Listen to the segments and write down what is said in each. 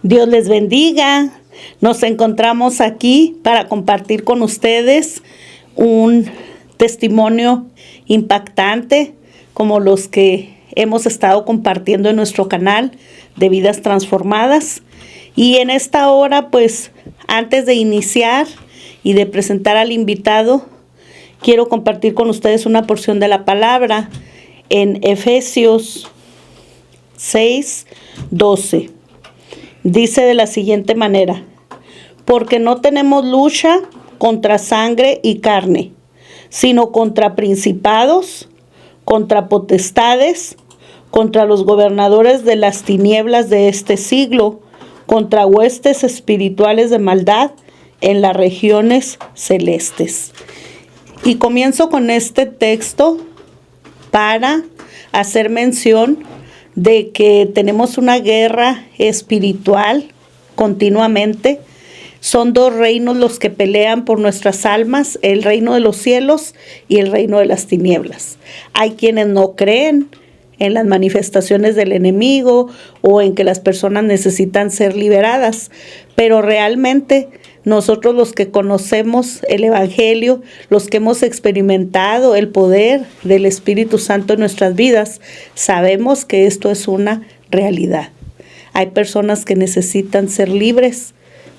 Dios les bendiga. Nos encontramos aquí para compartir con ustedes un testimonio impactante como los que hemos estado compartiendo en nuestro canal de Vidas Transformadas. Y en esta hora, pues, antes de iniciar y de presentar al invitado, quiero compartir con ustedes una porción de la palabra en Efesios 6:12. Dice de la siguiente manera: porque no tenemos lucha contra sangre y carne, sino contra principados, contra potestades, contra los gobernadores de las tinieblas de este siglo, contra huestes espirituales de maldad en las regiones celestes. Y comienzo con este texto para hacer mención de que tenemos una guerra espiritual continuamente. Son dos reinos los que pelean por nuestras almas, el reino de los cielos y el reino de las tinieblas. Hay quienes no creen en las manifestaciones del enemigo o en que las personas necesitan ser liberadas, pero realmente nosotros, los que conocemos el Evangelio, los que hemos experimentado el poder del Espíritu Santo en nuestras vidas, sabemos que esto es una realidad. Hay personas que necesitan ser libres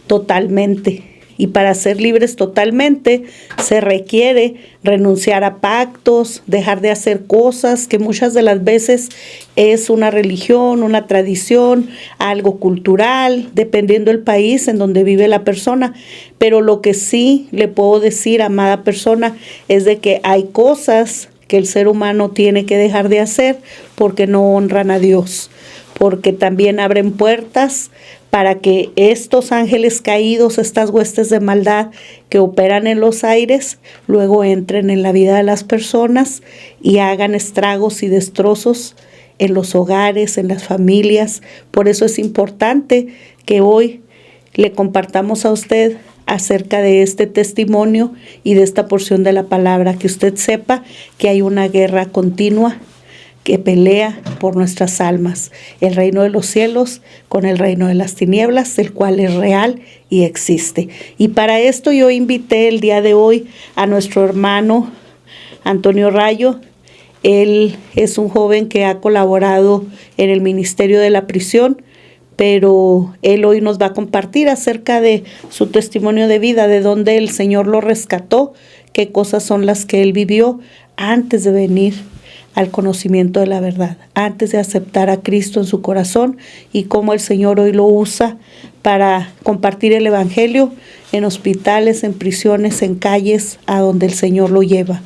totalmente. Y para ser libres totalmente se requiere renunciar a pactos, dejar de hacer cosas que muchas de las veces es una religión, una tradición, algo cultural, dependiendo del país en donde vive la persona. Pero lo que sí le puedo decir, amada persona, es de que hay cosas que el ser humano tiene que dejar de hacer porque no honran a Dios, porque también abren puertas para que estos ángeles caídos, estas huestes de maldad que operan en los aires, luego entren en la vida de las personas y hagan estragos y destrozos en los hogares, en las familias. Por eso es importante que hoy le compartamos a usted acerca de este testimonio y de esta porción de la palabra, que usted sepa que hay una guerra continua que pelea por nuestras almas, el reino de los cielos con el reino de las tinieblas, el cual es real y existe. Y para esto yo invité el día de hoy a nuestro hermano Antonio Rayo. Él es un joven que ha colaborado en el Ministerio de la Prisión, pero él hoy nos va a compartir acerca de su testimonio de vida, de dónde el Señor lo rescató, qué cosas son las que él vivió antes de venir al conocimiento de la verdad, antes de aceptar a Cristo en su corazón, y cómo el Señor hoy lo usa para compartir el Evangelio en hospitales, en prisiones, en calles, a donde el Señor lo lleva.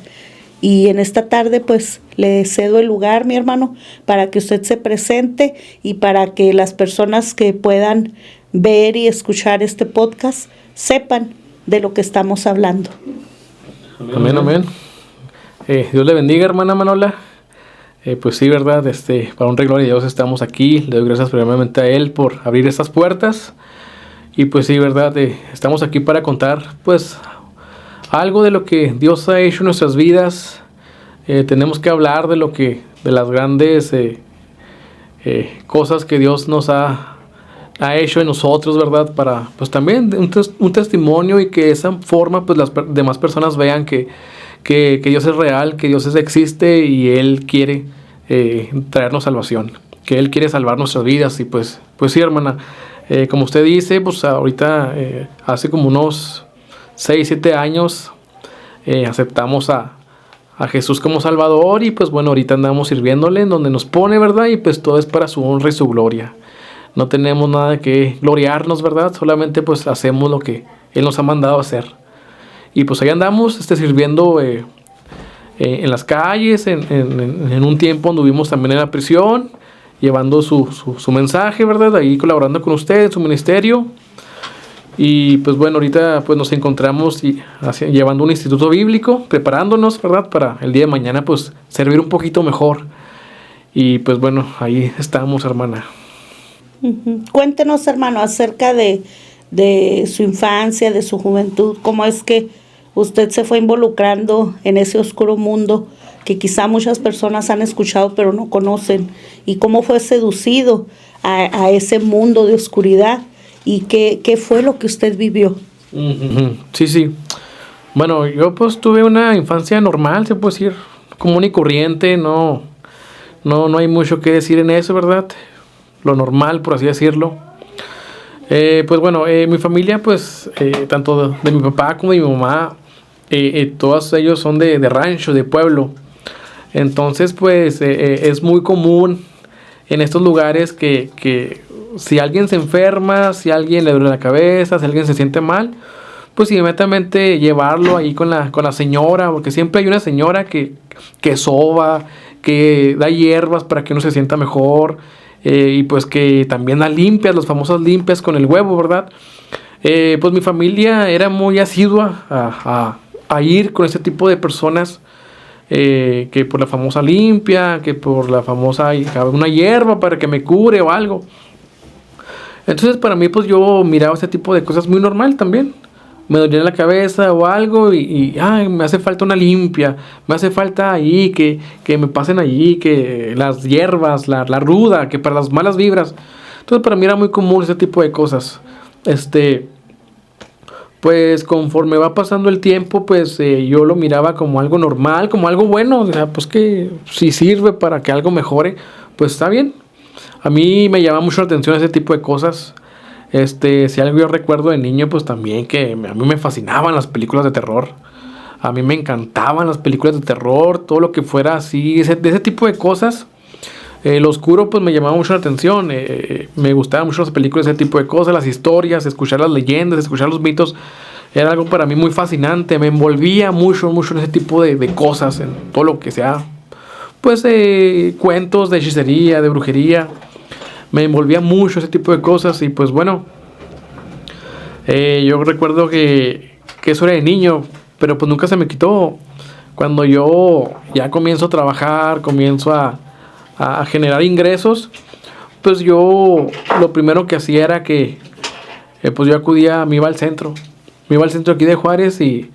Y en esta tarde pues le cedo el lugar, mi hermano, para que usted se presente y para que las personas que puedan ver y escuchar este podcast sepan de lo que estamos hablando. Amén, amén. Dios le bendiga, hermana Manola. Pues sí, verdad, para honra y gloria de Dios estamos aquí. Le doy gracias primeramente a Él por abrir estas puertas. Y pues sí, verdad, estamos aquí para contar pues algo de lo que Dios ha hecho en nuestras vidas. Tenemos que hablar de las grandes cosas que Dios nos ha hecho en nosotros, verdad, para pues también un testimonio, y que de esa forma pues las demás personas vean que Dios es real, que Dios existe y Él quiere traernos salvación, que Él quiere salvar nuestras vidas. Y pues sí, hermana, como usted dice, pues ahorita hace como unos 6-7 años aceptamos a Jesús como Salvador, y pues bueno, ahorita andamos sirviéndole en donde nos pone, verdad, y pues todo es para su honra y su gloria. No tenemos nada que gloriarnos, verdad, solamente pues hacemos lo que Él nos ha mandado a hacer. Y pues ahí andamos sirviendo en las calles. En un tiempo anduvimos también en la prisión, llevando su mensaje, ¿verdad? Ahí colaborando con usted en su ministerio. Y pues bueno, ahorita pues nos encontramos llevando un instituto bíblico, preparándonos, ¿verdad? Para el día de mañana pues servir un poquito mejor. Y pues bueno, ahí estamos, hermana. Cuéntenos, hermano, acerca de su infancia, de su juventud, cómo es que usted se fue involucrando en ese oscuro mundo que quizá muchas personas han escuchado pero no conocen, y cómo fue seducido a ese mundo de oscuridad ¿Y qué fue lo que usted vivió? Ujú. Sí, sí. Bueno, yo pues tuve una infancia normal, se puede decir, común y corriente, no hay mucho que decir en eso, ¿verdad? Lo normal, por así decirlo. Pues bueno, mi familia, pues, tanto de mi papá como de mi mamá, todos ellos son de rancho, de pueblo. Entonces, pues, es muy común en estos lugares que si alguien se enferma, si alguien le duele la cabeza, si alguien se siente mal, pues inmediatamente llevarlo ahí con la señora, porque siempre hay una señora que soba, que da hierbas para que uno se sienta mejor, y pues que también da limpias, las famosas limpias con el huevo, ¿verdad? Pues mi familia era muy asidua a ir con ese tipo de personas, que por la famosa limpia, que por la famosa una hierba para que me cure o algo. Entonces para mí pues yo miraba ese tipo de cosas muy normal también. Me dolía la cabeza o algo ay, me hace falta una limpia, me hace falta ahí que me pasen allí, que las hierbas, la ruda, que para las malas vibras. Entonces para mí era muy común ese tipo de cosas. Pues conforme va pasando el tiempo, pues yo lo miraba como algo normal, como algo bueno. O sea, pues que si sirve para que algo mejore, pues está bien. A mí me llama mucho la atención ese tipo de cosas. Si algo yo recuerdo de niño, pues también que a mí me fascinaban las películas de terror. A mí me encantaban las películas de terror, todo lo que fuera así, de ese tipo de cosas. Lo oscuro pues me llamaba mucho la atención. Me gustaban mucho las películas de ese tipo de cosas, las historias, escuchar las leyendas, escuchar los mitos. Era algo para mí muy fascinante. Me envolvía mucho en ese tipo de cosas, en todo lo que sea. Pues cuentos de hechicería, de brujería. Me envolvía mucho ese tipo de cosas. Y pues bueno, yo recuerdo que eso era de niño, pero pues nunca se me quitó. Cuando yo ya comienzo a trabajar, comienzo a generar ingresos, pues yo lo primero que hacía era que pues yo me iba al centro aquí de Juárez y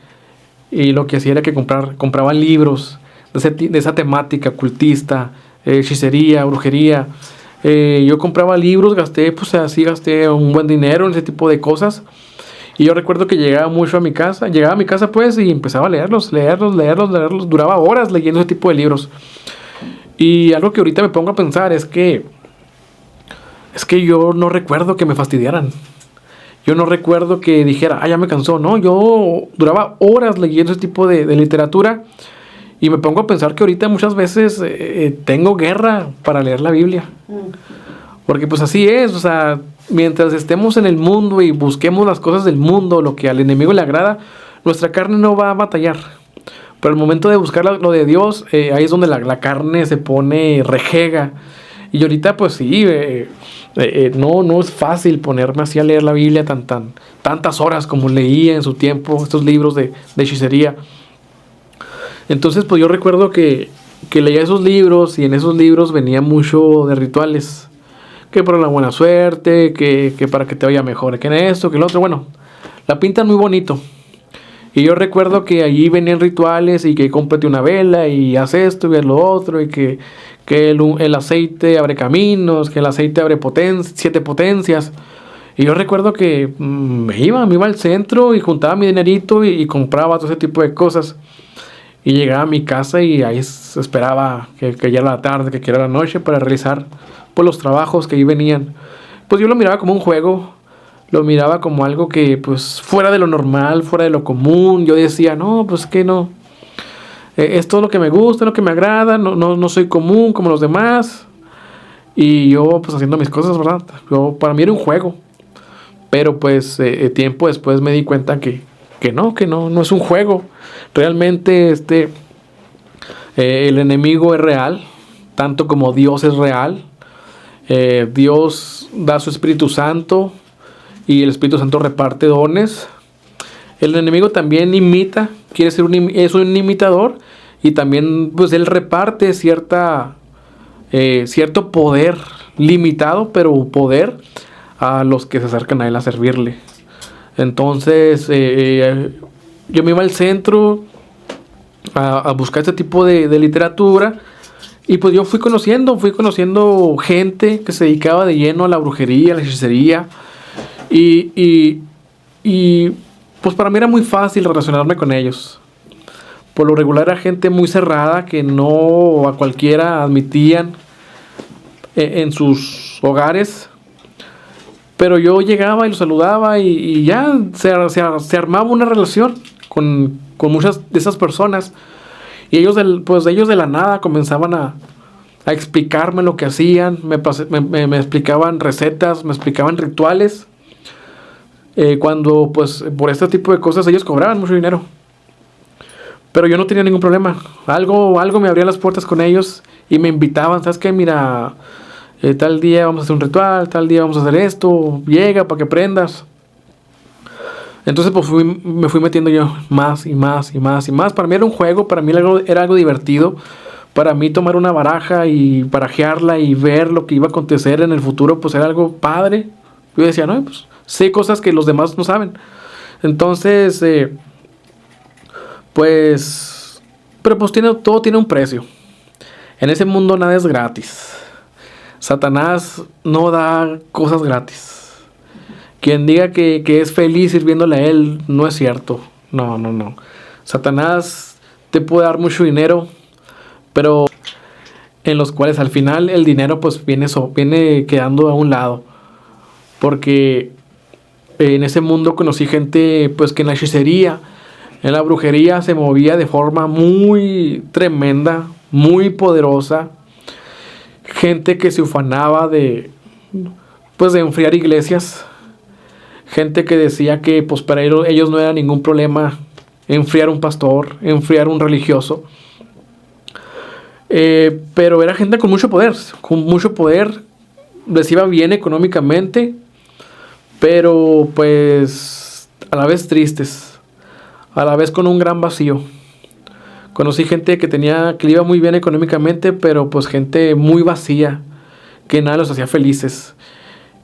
lo que hacía era que compraba libros de esa temática ocultista, hechicería, brujería. Yo compraba libros, gasté un buen dinero en ese tipo de cosas. Y yo recuerdo que llegaba a mi casa pues y empezaba a leerlos. Duraba horas leyendo ese tipo de libros. Y algo que ahorita me pongo a pensar es que yo no recuerdo que me fastidiaran. Yo no recuerdo que dijera, ya me cansó. No, yo duraba horas leyendo ese tipo de literatura. Y me pongo a pensar que ahorita muchas veces tengo guerra para leer la Biblia. Porque pues así es, o sea, mientras estemos en el mundo y busquemos las cosas del mundo, lo que al enemigo le agrada, nuestra carne no va a batallar. Pero el momento de buscar lo de Dios, ahí es donde la carne se pone rejega. Y ahorita pues sí, no es fácil ponerme así a leer la Biblia tantas horas como leía en su tiempo estos libros de hechicería. Entonces pues yo recuerdo que leía esos libros y en esos libros venía mucho de rituales. Que para la buena suerte, que para que te vaya mejor, que en esto, que en lo otro. Bueno, la pintan muy bonito. Y yo recuerdo que allí venían rituales y que cómprate una vela y haz esto y haz lo otro. Y que el aceite abre caminos, que el aceite abre 7 potencias. Y yo recuerdo que me iba al centro y juntaba mi dinerito y compraba todo ese tipo de cosas. Y llegaba a mi casa y ahí esperaba que ya era la tarde, que era la noche para realizar pues los trabajos que ahí venían. Pues yo lo miraba como un juego, lo miraba como algo que pues fuera de lo normal, fuera de lo común. Yo decía, no, pues que no, es todo lo que me gusta, lo que me agrada, no soy común como los demás. Y yo pues haciendo mis cosas, ¿verdad? Para mí era un juego. Pero pues tiempo después me di cuenta que no es un juego. Realmente el enemigo es real, tanto como Dios es real. Dios da su Espíritu Santo y el Espíritu Santo reparte dones. El enemigo también imita, es un imitador y también pues él reparte cierto poder limitado, pero poder a los que se acercan a él a servirle. Entonces yo me iba al centro a buscar este tipo de literatura. Y pues yo fui conociendo gente que se dedicaba de lleno a la brujería, a la hechicería. Y, y, y pues para mí era muy fácil relacionarme con ellos. Por lo regular era gente muy cerrada que no a cualquiera admitían en sus hogares. Pero yo llegaba y los saludaba y ya se armaba una relación con muchas de esas personas. Y ellos, pues ellos de la nada comenzaban a explicarme lo que hacían, me explicaban recetas, me explicaban rituales. Cuando pues por este tipo de cosas ellos cobraban mucho dinero. Pero yo no tenía ningún problema. Algo me abría las puertas con ellos y me invitaban, ¿sabes qué? Mira, tal día vamos a hacer un ritual, tal día vamos a hacer esto, llega para que aprendas. Entonces pues me fui metiendo yo más y más y más y más. Para mí era un juego, para mí era algo divertido. Para mí tomar una baraja y barajearla y ver lo que iba a acontecer en el futuro, pues era algo padre. Yo decía, no, pues sé cosas que los demás no saben. Entonces, pues, pero pues todo tiene un precio. En ese mundo nada es gratis. Satanás no da cosas gratis. Quien diga que es feliz sirviéndole a él, no es cierto. No. Satanás te puede dar mucho dinero, pero en los cuales al final el dinero pues viene quedando a un lado. Porque en ese mundo conocí gente pues que en la hechicería, en la brujería se movía de forma muy tremenda, muy poderosa. Gente que se ufanaba de enfriar iglesias. Gente que decía que pues para ellos no era ningún problema enfriar un pastor, enfriar un religioso. Pero era gente con mucho poder, les iba bien económicamente, pero pues a la vez tristes, a la vez con un gran vacío. Conocí gente que le iba muy bien económicamente, pero pues gente muy vacía, que nada los hacía felices.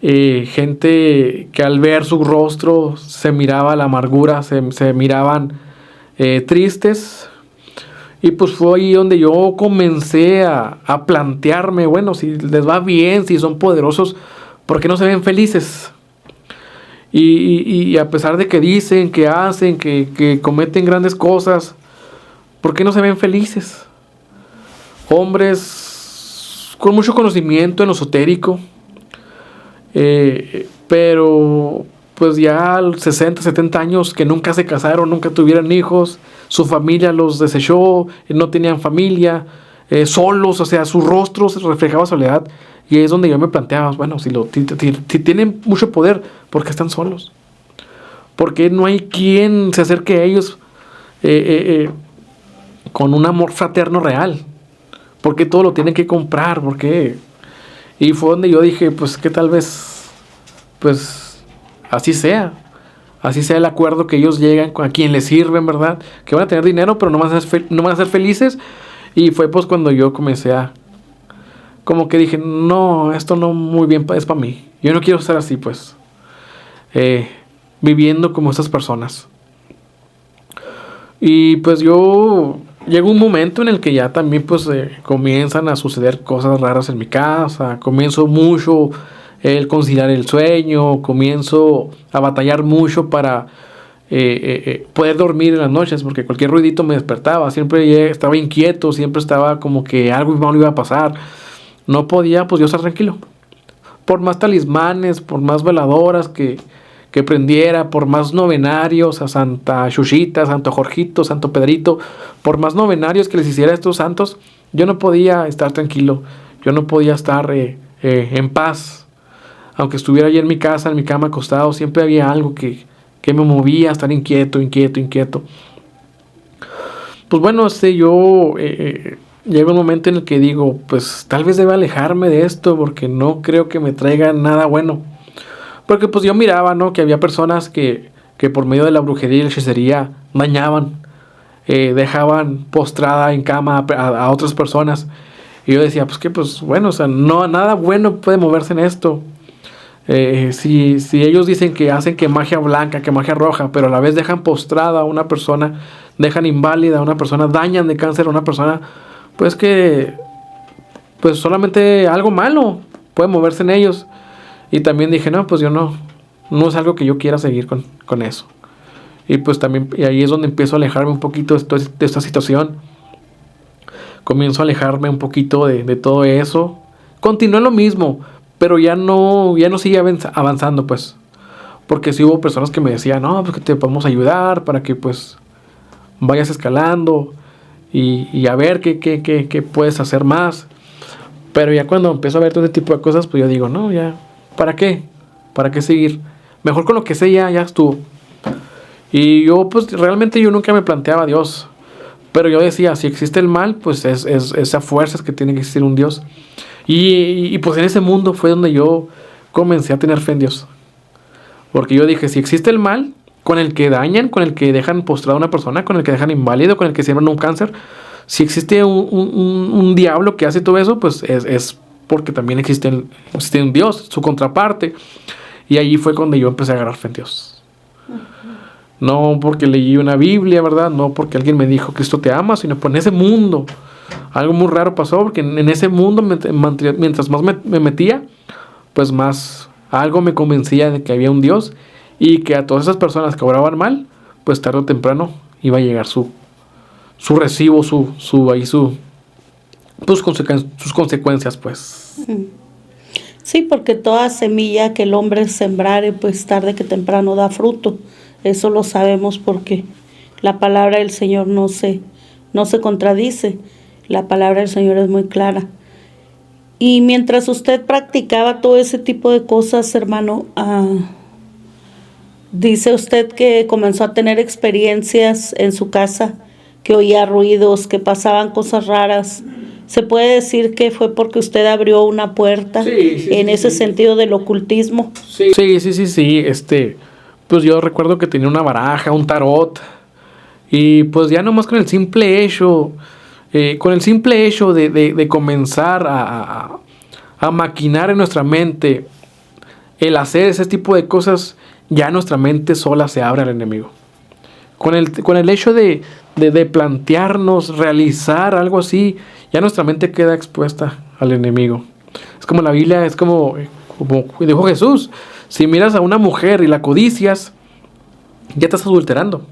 Gente que al ver su rostro se miraba la amargura, se miraban tristes. Y pues fue ahí donde yo comencé a plantearme, bueno, si les va bien, si son poderosos, ¿por qué no se ven felices? Y a pesar de que dicen, que hacen, que cometen grandes cosas, ¿por qué no se ven felices? Hombres con mucho conocimiento en lo esotérico, pero pues ya a los 60, 70 años que nunca se casaron, nunca tuvieron hijos, su familia los desechó, no tenían familia, solos, o sea, su rostro reflejaba soledad. Y ahí es donde yo me planteaba, bueno, si tienen mucho poder, ¿por qué están solos? ¿Por qué no hay quien se acerque a ellos con un amor fraterno real? ¿Por qué todo lo tienen que comprar? ¿Por qué? Y fue donde yo dije, pues que tal vez, pues así sea el acuerdo, que ellos llegan a quien les sirven, ¿verdad? Que van a tener dinero, pero no van a ser felices. Y fue pues cuando yo comencé como que dije, no, esto no muy bien es para mí. Yo no quiero estar así, pues, viviendo como estas personas. Y pues llegó un momento en el que ya también pues comienzan a suceder cosas raras en mi casa. Comienzo mucho el conciliar el sueño, comienzo a batallar mucho para poder dormir en las noches, porque cualquier ruidito me despertaba, siempre estaba inquieto, siempre estaba como que algo malo iba a pasar. No podía pues yo estar tranquilo. Por más talismanes, por más veladoras que prendiera, por más novenarios a Santa Chuchita, Santo Jorgito, Santo Pedrito, por más novenarios que les hiciera a estos santos, yo no podía estar tranquilo, yo no podía estar en paz. Aunque estuviera allí en mi casa, en mi cama acostado, siempre había algo que me movía a estar inquieto. Pues bueno, llega un momento en el que digo, pues tal vez deba alejarme de esto, porque no creo que me traiga nada bueno. Porque pues yo miraba, ¿no?, que había personas que por medio de la brujería y la hechicería dañaban, dejaban postrada en cama a otras personas. Y yo decía, pues bueno, o sea, no, nada bueno puede moverse en esto. Si ellos dicen que hacen que magia blanca, que magia roja, pero a la vez dejan postrada a una persona, dejan inválida a una persona, dañan de cáncer a una persona, pues solamente algo malo puede moverse en ellos. Y también dije, no, pues yo no no es algo que yo quiera seguir con eso. Y pues también, y ahí es donde empiezo a alejarme un poquito de esta situación. Comienzo a alejarme un poquito de todo eso. Continué lo mismo, pero ya no sigue avanzando, pues. Porque sí hubo personas que me decían, no, pues que te podemos ayudar para que pues vayas escalando y a ver qué puedes hacer más. Pero ya cuando empiezo a ver todo este tipo de cosas, pues yo digo, no, ya, ¿para qué? ¿Para qué seguir? Mejor con lo que sé ya estuvo. Y yo, pues realmente yo nunca me planteaba a Dios. Pero yo decía, si existe el mal, pues es esa fuerza, es que tiene que existir un Dios. Y pues en ese mundo fue donde yo comencé a tener fe en Dios. Porque yo dije, si existe el mal, con el que dañan, con el que dejan postrada a una persona, con el que dejan inválido, con el que siembran un cáncer, si existe un diablo que hace todo eso, pues es porque también existe un Dios, su contraparte. Y allí fue cuando yo empecé a agarrar fe en Dios. No porque leí una Biblia, ¿verdad? No porque alguien me dijo, Cristo te ama, sino por en ese mundo. Algo muy raro pasó, porque en ese mundo, mientras más me metía, pues más algo me convencía de que había un Dios y que a todas esas personas que obraban mal, pues tarde o temprano iba a llegar su recibo, pues sus consecuencias, pues. Sí, porque toda semilla que el hombre sembrare, pues tarde que temprano da fruto. Eso lo sabemos porque la palabra del Señor no se contradice. La palabra del Señor es muy clara. Y mientras usted practicaba todo ese tipo de cosas, hermano, dice usted que comenzó a tener experiencias en su casa, que oía ruidos, que pasaban cosas raras. ¿Se puede decir que fue porque usted abrió una puerta en ese sentido del ocultismo? Sí. Pues yo recuerdo que tenía una baraja, un tarot, y pues ya nomás con el simple hecho de comenzar a maquinar en nuestra mente el hacer ese tipo de cosas, ya nuestra mente sola se abre al enemigo. Con el hecho de plantearnos, realizar algo así, ya nuestra mente queda expuesta al enemigo. Es como la Biblia, es como dijo Jesús, si miras a una mujer y la codicias, ya estás adulterando.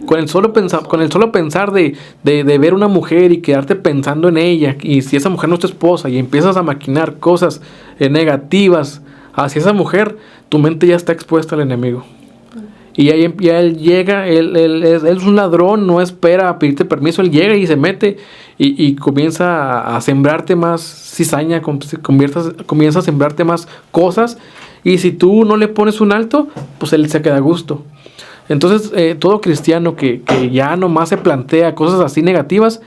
Con el solo pensar de ver una mujer y quedarte pensando en ella, y si esa mujer no es tu esposa y empiezas a maquinar cosas negativas hacia esa mujer, tu mente ya está expuesta al enemigo. Y ya él llega, él es un ladrón, no espera a pedirte permiso, él llega y se mete y comienza a sembrarte más cizaña, comienza a sembrarte más cosas, y si tú no le pones un alto, pues él se queda a gusto. Entonces todo cristiano que ya nomás se plantea cosas así negativas,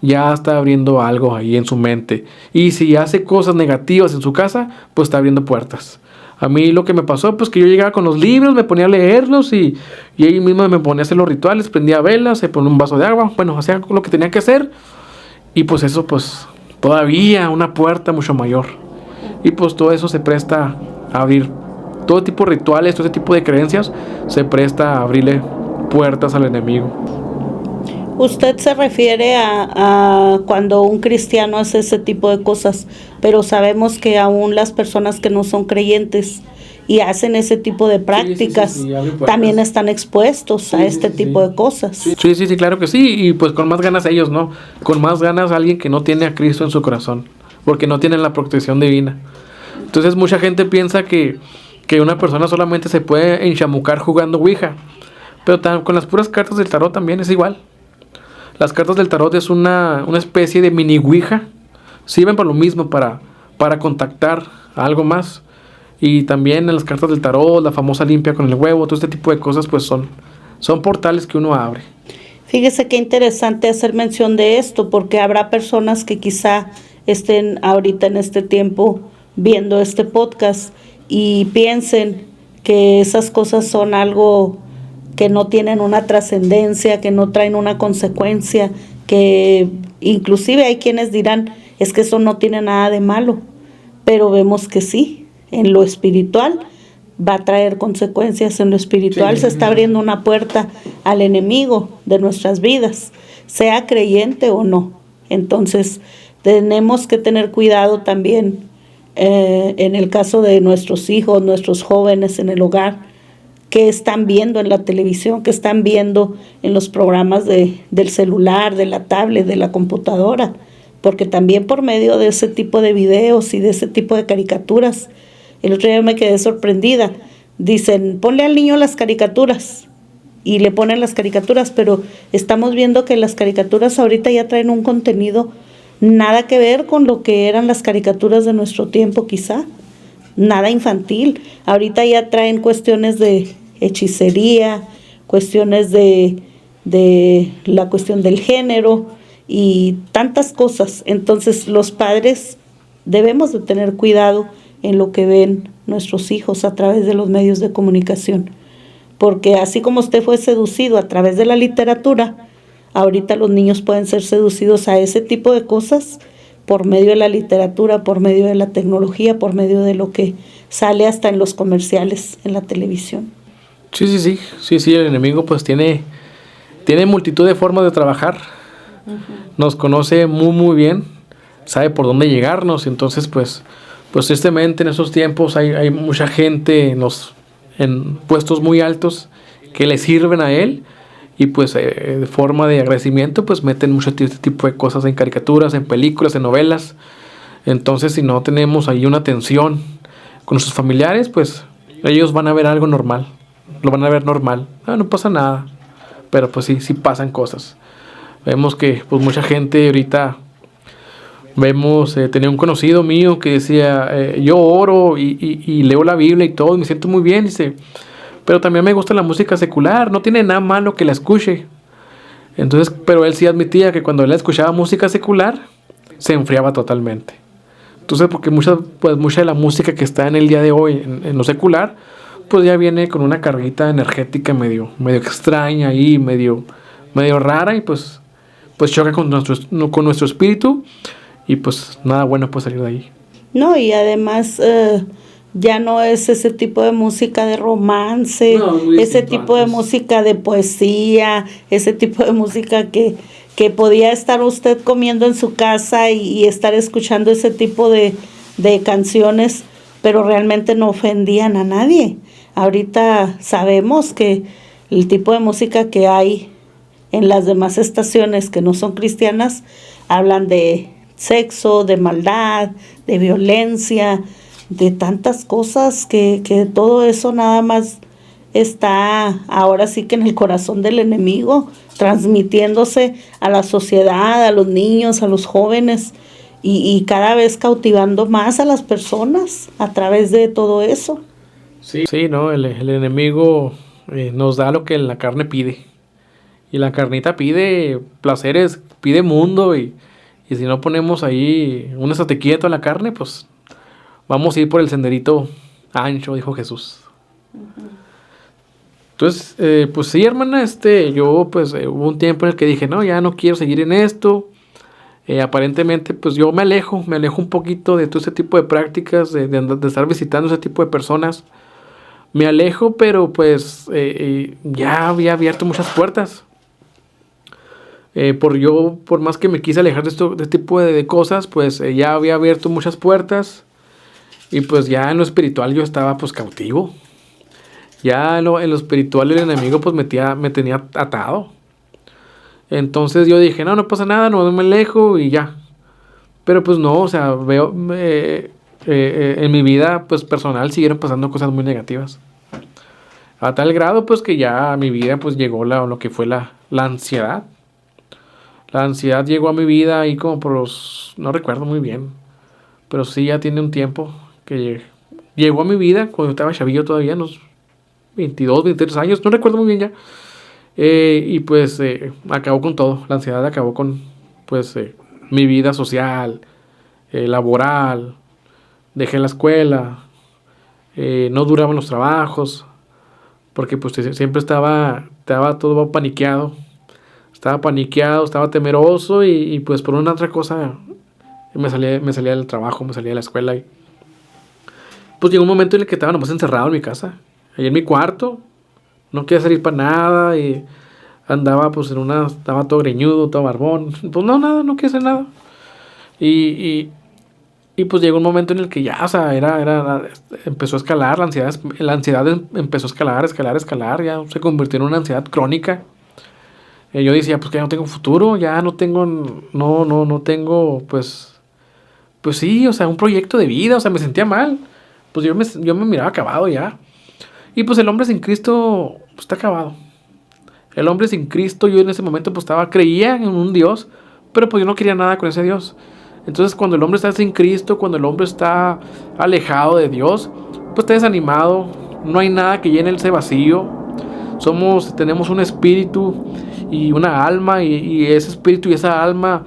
ya está abriendo algo ahí en su mente. Y si hace cosas negativas en su casa, pues está abriendo puertas. A mí lo que me pasó, pues que yo llegaba con los libros, me ponía a leerlos y ahí mismo me ponía a hacer los rituales, prendía velas, se ponía un vaso de agua, bueno, hacía lo que tenía que hacer. Y pues eso, pues todavía una puerta mucho mayor. Y pues todo eso se presta a abrir, todo tipo de rituales, todo ese tipo de creencias, se presta a abrirle puertas al enemigo. Usted se refiere a cuando un cristiano hace ese tipo de cosas, pero sabemos que aún las personas que no son creyentes y hacen ese tipo de prácticas también están expuestos a este tipo de cosas. Sí, claro que sí, y pues con más ganas ellos, ¿no? Con más ganas alguien que no tiene a Cristo en su corazón, porque no tienen la protección divina. Entonces mucha gente piensa que una persona solamente se puede enchamucar jugando Ouija, pero con las puras cartas del tarot también es igual. Las cartas del tarot es una especie de mini Ouija. Sirven para lo mismo, para contactar a algo más. Y también en las cartas del tarot, la famosa limpia con el huevo, todo este tipo de cosas, pues son portales que uno abre. Fíjese qué interesante hacer mención de esto, porque habrá personas que quizá estén ahorita en este tiempo viendo este podcast y piensen que esas cosas son algo que no tienen una trascendencia, que no traen una consecuencia, que inclusive hay quienes dirán, es que eso no tiene nada de malo, pero vemos que sí, en lo espiritual va a traer consecuencias, en lo espiritual se está abriendo una puerta al enemigo de nuestras vidas, sea creyente o no. Entonces tenemos que tener cuidado también en el caso de nuestros hijos, nuestros jóvenes en el hogar, qué están viendo en la televisión, qué están viendo en los programas del celular, de la tablet, de la computadora, porque también por medio de ese tipo de videos y de ese tipo de caricaturas, el otro día me quedé sorprendida. Dicen, ponle al niño las caricaturas, y le ponen las caricaturas, pero estamos viendo que las caricaturas ahorita ya traen un contenido nada que ver con lo que eran las caricaturas de nuestro tiempo, quizá. Nada infantil. Ahorita ya traen cuestiones de hechicería, cuestiones de la cuestión del género y tantas cosas. Entonces los padres debemos de tener cuidado en lo que ven nuestros hijos a través de los medios de comunicación. Porque así como usted fue seducido a través de la literatura, ahorita los niños pueden ser seducidos a ese tipo de cosas por medio de la literatura, por medio de la tecnología, por medio de lo que sale hasta en los comerciales, en la televisión. Sí, el enemigo pues tiene multitud de formas de trabajar. Nos conoce muy bien, sabe por dónde llegarnos. Entonces pues tristemente en esos tiempos hay mucha gente en puestos muy altos que le sirven a él, y pues de forma de agradecimiento pues meten mucho este tipo de cosas en caricaturas, en películas, en novelas. Entonces si no tenemos ahí una atención con nuestros familiares, pues ellos van a ver algo normal, lo van a ver normal, no pasa nada, pero pues sí pasan cosas. Vemos que pues mucha gente ahorita, tenía un conocido mío que decía, yo oro y leo la Biblia y todo, y me siento muy bien, dice, pero también me gusta la música secular, no tiene nada malo que la escuche. Entonces, pero él sí admitía que cuando él escuchaba música secular, se enfriaba totalmente. Entonces, porque mucha de la música que está en el día de hoy, en lo secular, pues ya viene con una carguita energética medio extraña ahí, medio rara, y pues choca con nuestro espíritu, y pues nada bueno puede salir de ahí. No, y además ya no es ese tipo de música de romance, ese tipo de música de poesía, ese tipo de música que podía estar usted comiendo en su casa y estar escuchando ese tipo de canciones, pero realmente no ofendían a nadie. Ahorita sabemos que el tipo de música que hay en las demás estaciones que no son cristianas hablan de sexo, de maldad, de violencia, de tantas cosas que todo eso nada más está ahora sí que en el corazón del enemigo, transmitiéndose a la sociedad, a los niños, a los jóvenes, y cada vez cautivando más a las personas a través de todo eso. Sí, ¿no? El enemigo nos da lo que la carne pide. Y la carnita pide placeres, pide mundo, y si no ponemos ahí un estate quieto a la carne, pues vamos a ir por el senderito ancho, dijo Jesús. Entonces, pues sí, hermana, yo pues hubo un tiempo en el que dije, no, ya no quiero seguir en esto. Aparentemente, pues yo me alejo un poquito de todo ese tipo de prácticas, de estar visitando ese tipo de personas. Me alejo, pero pues ya había abierto muchas puertas. Por más que me quise alejar de este tipo de cosas, pues ya había abierto muchas puertas, y pues ya en lo espiritual yo estaba pues cautivo. Ya en lo espiritual el enemigo pues me tenía atado. Entonces yo dije, no pasa nada, no me alejo y ya. Pero pues no, o sea, veo en mi vida pues personal siguieron pasando cosas muy negativas. A tal grado pues que ya a mi vida pues llegó lo que fue la ansiedad. La ansiedad llegó a mi vida ahí como no recuerdo muy bien, pero sí ya tiene un tiempo que llegó a mi vida cuando yo estaba chavillo todavía, unos 22, 23 años, no recuerdo muy bien ya. Y pues acabó con todo. La ansiedad acabó con pues mi vida social, laboral. Dejé la escuela, no duraban los trabajos, porque pues siempre estaba todo paniqueado. Estaba temeroso, y pues por una otra cosa me salía del trabajo, me salía de la escuela, y pues llegó un momento en el que estaba nomás encerrado en mi casa, ahí en mi cuarto, no quería salir para nada, y andaba pues estaba todo greñudo, todo barbón, pues no quería hacer nada, y Y pues llegó un momento en el que ya, o sea, empezó a escalar, la ansiedad empezó a escalar, ya se convirtió en una ansiedad crónica. Yo decía, pues que ya no tengo futuro, ya no tengo, pues sí, o sea, un proyecto de vida, o sea, me sentía mal. Pues yo me miraba acabado ya. Y pues el hombre sin Cristo, pues está acabado. El hombre sin Cristo, yo en ese momento pues creía en un Dios, pero pues yo no quería nada con ese Dios. Entonces cuando el hombre está sin Cristo, cuando el hombre está alejado de Dios, pues está desanimado, no hay nada que llene ese vacío. Tenemos un espíritu y una alma, y ese espíritu y esa alma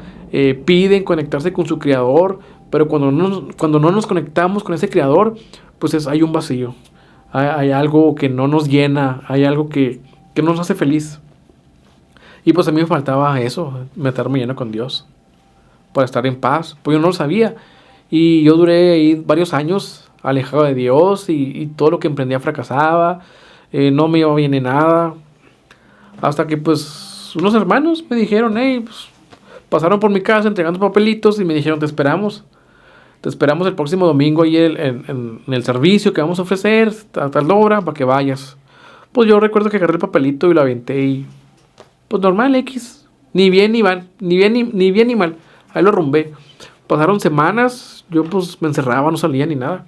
piden conectarse con su Creador, pero cuando no nos conectamos con ese Creador, pues hay un vacío, hay algo que no nos llena, hay algo que no nos hace feliz. Y pues a mí me faltaba eso, meterme lleno con Dios, para estar en paz, pues yo no lo sabía. Y yo duré ahí varios años alejado de Dios, y todo lo que emprendía fracasaba, no me iba bien en nada. Hasta que pues unos hermanos me dijeron, hey, pues pasaron por mi casa entregando papelitos y me dijeron, te esperamos el próximo domingo ahí en el servicio que vamos a ofrecer a tal hora para que vayas. Pues yo recuerdo que agarré el papelito y lo aventé y pues normal, X, ni bien ni mal, ni bien ni mal, ahí lo rumbé. Pasaron semanas, yo pues me encerraba, no salía ni nada.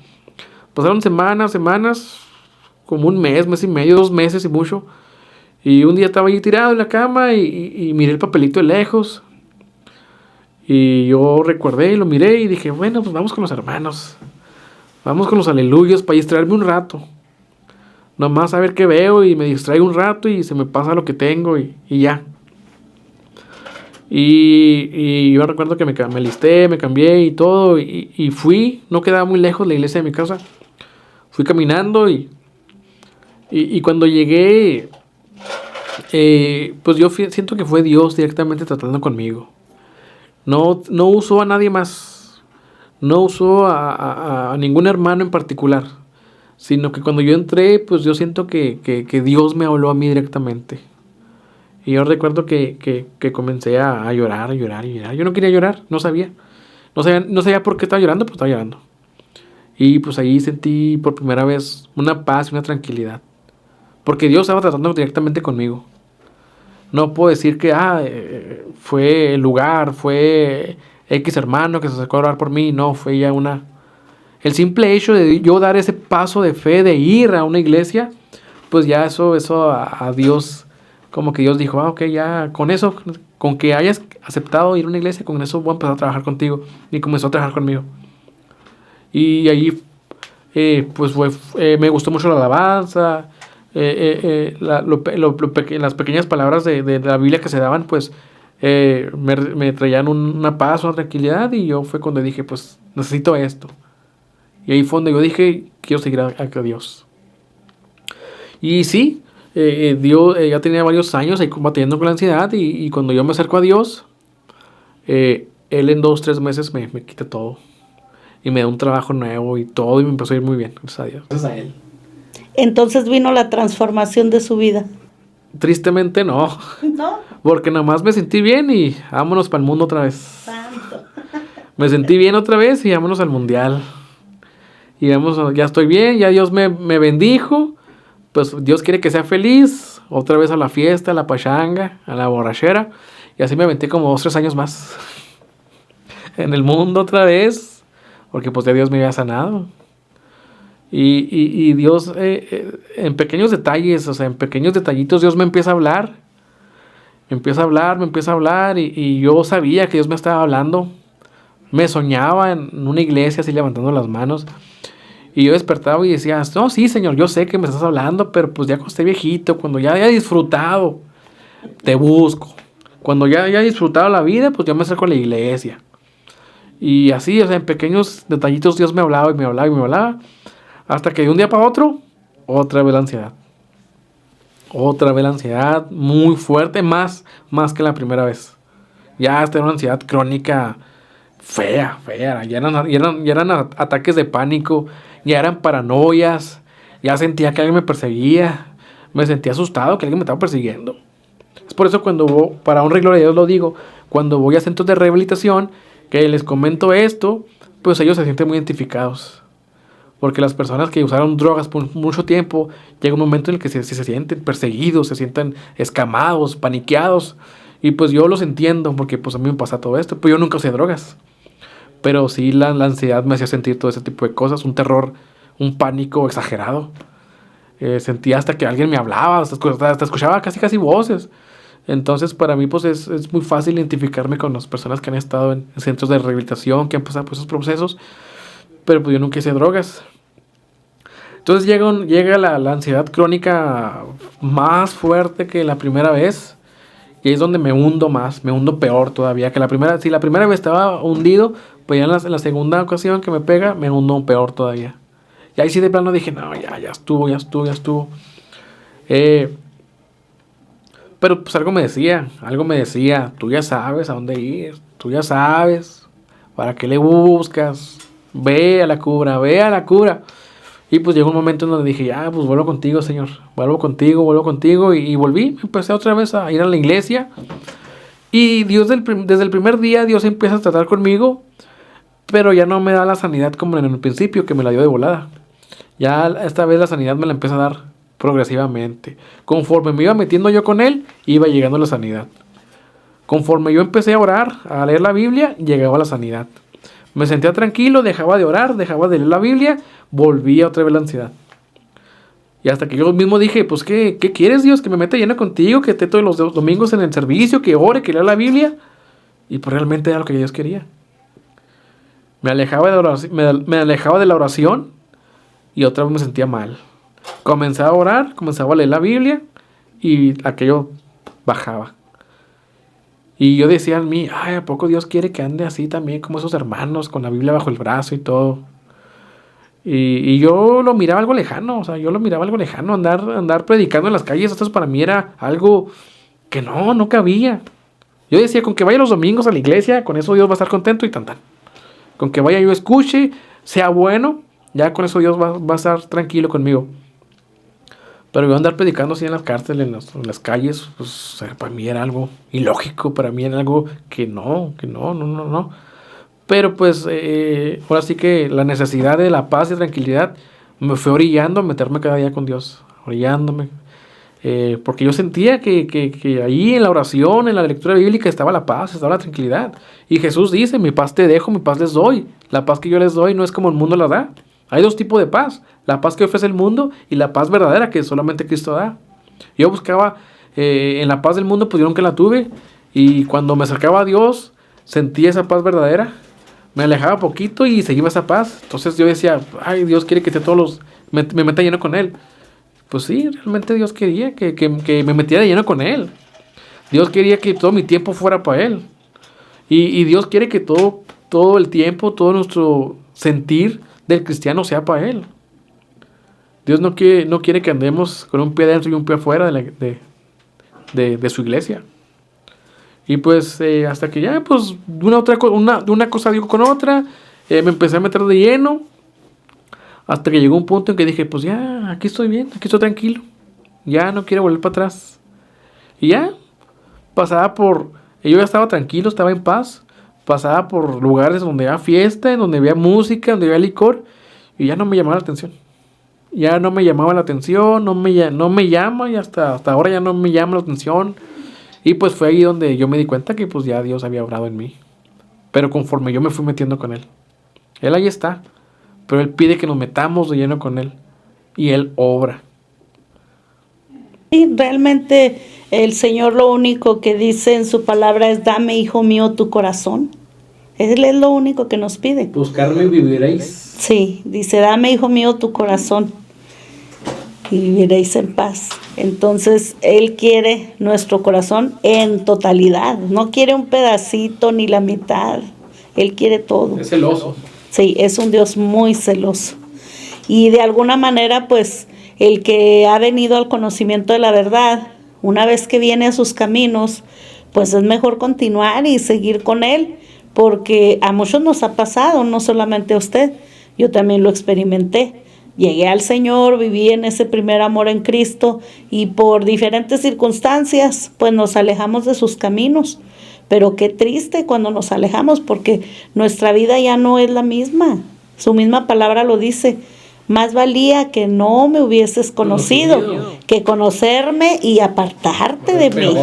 Pasaron semanas, como un mes y medio, 2 meses y mucho. Y un día estaba ahí tirado en la cama y miré el papelito de lejos. Y yo recordé y lo miré y dije, bueno, pues vamos con los hermanos. Vamos con los aleluyos para distraerme un rato. Nomás a ver qué veo y me distraigo un rato y se me pasa lo que tengo y ya. Y yo recuerdo que me alisté, me cambié y todo y fui. No quedaba muy lejos la iglesia de mi casa. Fui caminando y cuando llegué, pues yo siento que fue Dios directamente tratando conmigo. No usó a nadie más. No usó a ningún hermano en particular. Sino que cuando yo entré, pues yo siento que Dios me habló a mí directamente. Y yo recuerdo que comencé a llorar. Yo no quería llorar, no sabía. No sabía por qué estaba llorando, pero estaba llorando. Y pues ahí sentí por primera vez una paz y una tranquilidad. Porque Dios estaba tratando directamente conmigo. No puedo decir que fue el lugar, fue X hermano que se sacó a orar por mí. No, fue ya el simple hecho de yo dar ese paso de fe, de ir a una iglesia, pues ya eso a Dios, como que Dios dijo, ok, ya con eso, con que hayas aceptado ir a una iglesia, con eso voy a empezar a trabajar contigo. Y comenzó a trabajar conmigo. Y ahí, pues me gustó mucho la alabanza, las pequeñas palabras de la Biblia que se daban, pues me traían una paz, una tranquilidad, y yo fue cuando dije, pues necesito esto. Y ahí fue donde yo dije, quiero seguir a Dios. Y sí, Dios ya tenía varios años ahí combatiendo con la ansiedad, y cuando yo me acerco a Dios, Él en 2-3 meses me quita todo. Y me da un trabajo nuevo y todo, y me empezó a ir muy bien, gracias a Dios. Gracias a Él. Entonces vino la transformación de su vida. Tristemente no. ¿No? Porque nada más me sentí bien y vámonos para el mundo otra vez. Santo. Me sentí bien otra vez y vámonos al mundial. Y ya estoy bien, ya Dios me bendijo. Pues Dios quiere que sea feliz. Otra vez a la fiesta, a la pachanga, a la borrachera. Y así me aventé como 2-3 años más. En el mundo otra vez. Porque pues ya Dios me había sanado. Y Dios, en pequeños detalles, o sea, en pequeños detallitos, Dios me empieza a hablar. Me empieza a hablar y yo sabía que Dios me estaba hablando. Me soñaba en una iglesia así levantando las manos. Y yo despertaba y decía, no, sí, Señor, yo sé que me estás hablando, pero pues ya cuando esté viejito, cuando ya haya disfrutado, te busco. Cuando ya haya disfrutado la vida, pues ya me acerco a la iglesia. Y así, o sea, en pequeños detallitos Dios me hablaba y me hablaba. Hasta que de un día para otro, otra vez la ansiedad. Otra vez la ansiedad, muy fuerte, más que la primera vez. Ya esta era una ansiedad crónica fea. Ya eran ataques de pánico, ya eran paranoias, ya sentía que alguien me perseguía, me sentía asustado que alguien me estaba persiguiendo. Es por eso para honra y gloria de Dios lo digo, cuando voy a centros de rehabilitación, que les comento esto, pues ellos se sienten muy identificados. Porque las personas que usaron drogas por mucho tiempo, llega un momento en el que se sienten perseguidos, se sienten escamados, paniqueados. Y pues yo los entiendo, porque pues a mí me pasa todo esto. Pues yo nunca usé drogas. Pero sí la ansiedad me hacía sentir todo ese tipo de cosas. Un terror, un pánico exagerado. Sentía hasta que alguien me hablaba, hasta escuchaba casi voces. Entonces para mí pues es muy fácil identificarme con las personas que han estado en centros de rehabilitación, que han pasado por esos procesos. Pero pues yo nunca hice drogas. Entonces llega la ansiedad crónica más fuerte que la primera vez. Y ahí es donde me hundo más, me hundo peor todavía que la primera. Si la primera vez estaba hundido, pues ya en la segunda ocasión que me pega, me hundo peor todavía. Y ahí sí de plano dije, no, ya estuvo. Pero pues algo me decía, tú ya sabes a dónde ir, tú ya sabes, ¿para qué le buscas? Ve a la cura. Y pues llegó un momento en donde dije, ya, pues vuelvo contigo, Señor, vuelvo contigo, y volví, empecé otra vez a ir a la iglesia. Y Dios desde el primer día, Dios empieza a tratar conmigo, pero ya no me da la sanidad como en el principio, que me la dio de volada. Ya esta vez la sanidad me la empieza a dar progresivamente. Conforme me iba metiendo yo con Él, iba llegando la sanidad. Conforme yo empecé a orar, a leer la Biblia, llegaba la sanidad. Me sentía tranquilo, dejaba de orar, dejaba de leer la Biblia, volvía otra vez la ansiedad. Y hasta que yo mismo dije, pues ¿qué quieres, Dios? Que me meta lleno contigo, que esté todos los domingos en el servicio, que ore, que lea la Biblia. Y pues realmente era lo que Dios quería. Me alejaba de la oración y otra vez me sentía mal. Comenzaba a orar, comenzaba a leer la Biblia y aquello bajaba. Y yo decía en mí, ay, ¿a poco Dios quiere que ande así también como esos hermanos, con la Biblia bajo el brazo y todo? Y yo lo miraba algo lejano, andar predicando en las calles, esto para mí era algo que no cabía. Yo decía, con que vaya los domingos a la iglesia, con eso Dios va a estar contento y tan. Con que vaya yo escuche, sea bueno, ya con eso Dios va a estar tranquilo conmigo. Pero yo andar predicando así en las cárceles, en las calles, pues para mí era algo ilógico, para mí era algo que no. Pero pues ahora sí que la necesidad de la paz y tranquilidad me fue orillando a meterme cada día con Dios, orillándome. Porque yo sentía que ahí en la oración, en la lectura bíblica estaba la paz, estaba la tranquilidad. Y Jesús dice, mi paz te dejo, mi paz les doy. La paz que yo les doy no es como el mundo la da. Hay dos tipos de paz, la paz que ofrece el mundo y la paz verdadera que solamente Cristo da. Yo buscaba en la paz del mundo, pues yo nunca la tuve. Y cuando me acercaba a Dios, sentía esa paz verdadera. Me alejaba poquito y seguía esa paz. Entonces yo decía, ay, Dios quiere que esté me meta lleno con Él. Pues sí, realmente Dios quería que me metiera de lleno con Él. Dios quería que todo mi tiempo fuera para Él. Y Dios quiere que todo el tiempo, todo nuestro sentir del cristiano sea para Él. Dios no quiere que andemos con un pie adentro y un pie afuera de su iglesia. Y pues hasta que ya, pues, de una cosa digo con otra, me empecé a meter de lleno. Hasta que llegó un punto en que dije, pues ya, aquí estoy bien, aquí estoy tranquilo. Ya no quiero volver para atrás. Y ya, yo ya estaba tranquilo, estaba en paz. Pasaba por lugares donde había fiesta, donde había música, donde había licor. Y ya no me llamaba la atención. No me llama y hasta ahora ya no me llama la atención. Y pues fue ahí donde yo me di cuenta que pues ya Dios había obrado en mí. Pero conforme yo me fui metiendo con Él. Él ahí está. Pero Él pide que nos metamos de lleno con Él. Y Él obra. Y realmente el Señor lo único que dice en su palabra es, dame, hijo mío, tu corazón. Él es lo único que nos pide. Buscarme y viviréis. Sí, dice, dame, hijo mío, tu corazón y viviréis en paz. Entonces, Él quiere nuestro corazón en totalidad. No quiere un pedacito ni la mitad. Él quiere todo. Es celoso. Sí, es un Dios muy celoso. Y de alguna manera, pues, el que ha venido al conocimiento de la verdad, una vez que viene a sus caminos, pues es mejor continuar y seguir con Él, porque a muchos nos ha pasado, no solamente a usted, yo también lo experimenté. Llegué al Señor, viví en ese primer amor en Cristo y por diferentes circunstancias, pues nos alejamos de sus caminos. Pero qué triste cuando nos alejamos, porque nuestra vida ya no es la misma. Su misma palabra lo dice. Más valía que no me hubieses conocido que conocerme y apartarte de mí.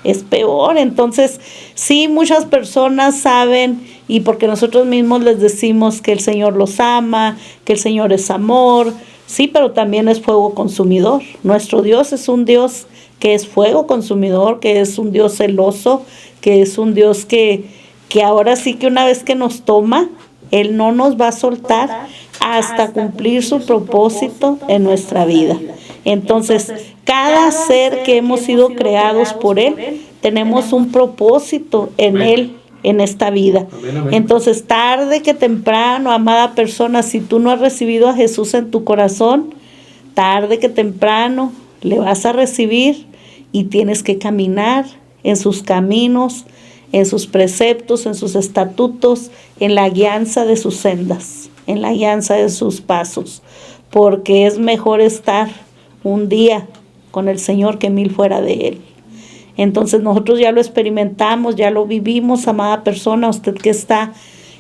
Es peor. Entonces, sí, muchas personas saben, y porque nosotros mismos les decimos que el Señor los ama, que el Señor es amor, sí, pero también es fuego consumidor. Nuestro Dios es un Dios que es fuego consumidor, que es un Dios celoso, que es un Dios que ahora sí que una vez que nos toma, Él no nos va a soltar hasta cumplir su propósito en nuestra vida. Entonces, cada ser que hemos sido creados por Él, tenemos un propósito en Él, en esta vida. Entonces, tarde que temprano, amada persona, si tú no has recibido a Jesús en tu corazón, tarde que temprano le vas a recibir y tienes que caminar en sus caminos, en sus preceptos, en sus estatutos, en la guianza de sus sendas, en la guianza de sus pasos, porque es mejor estar un día con el Señor que 1000 fuera de Él. Entonces nosotros ya lo experimentamos, ya lo vivimos, amada persona, usted que está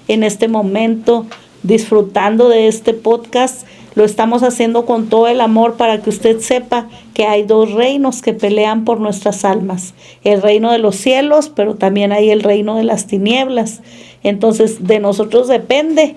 en este momento disfrutando de este podcast, lo estamos haciendo con todo el amor para que usted sepa que hay 2 reinos que pelean por nuestras almas. El reino de los cielos, pero también hay el reino de las tinieblas. Entonces de nosotros depende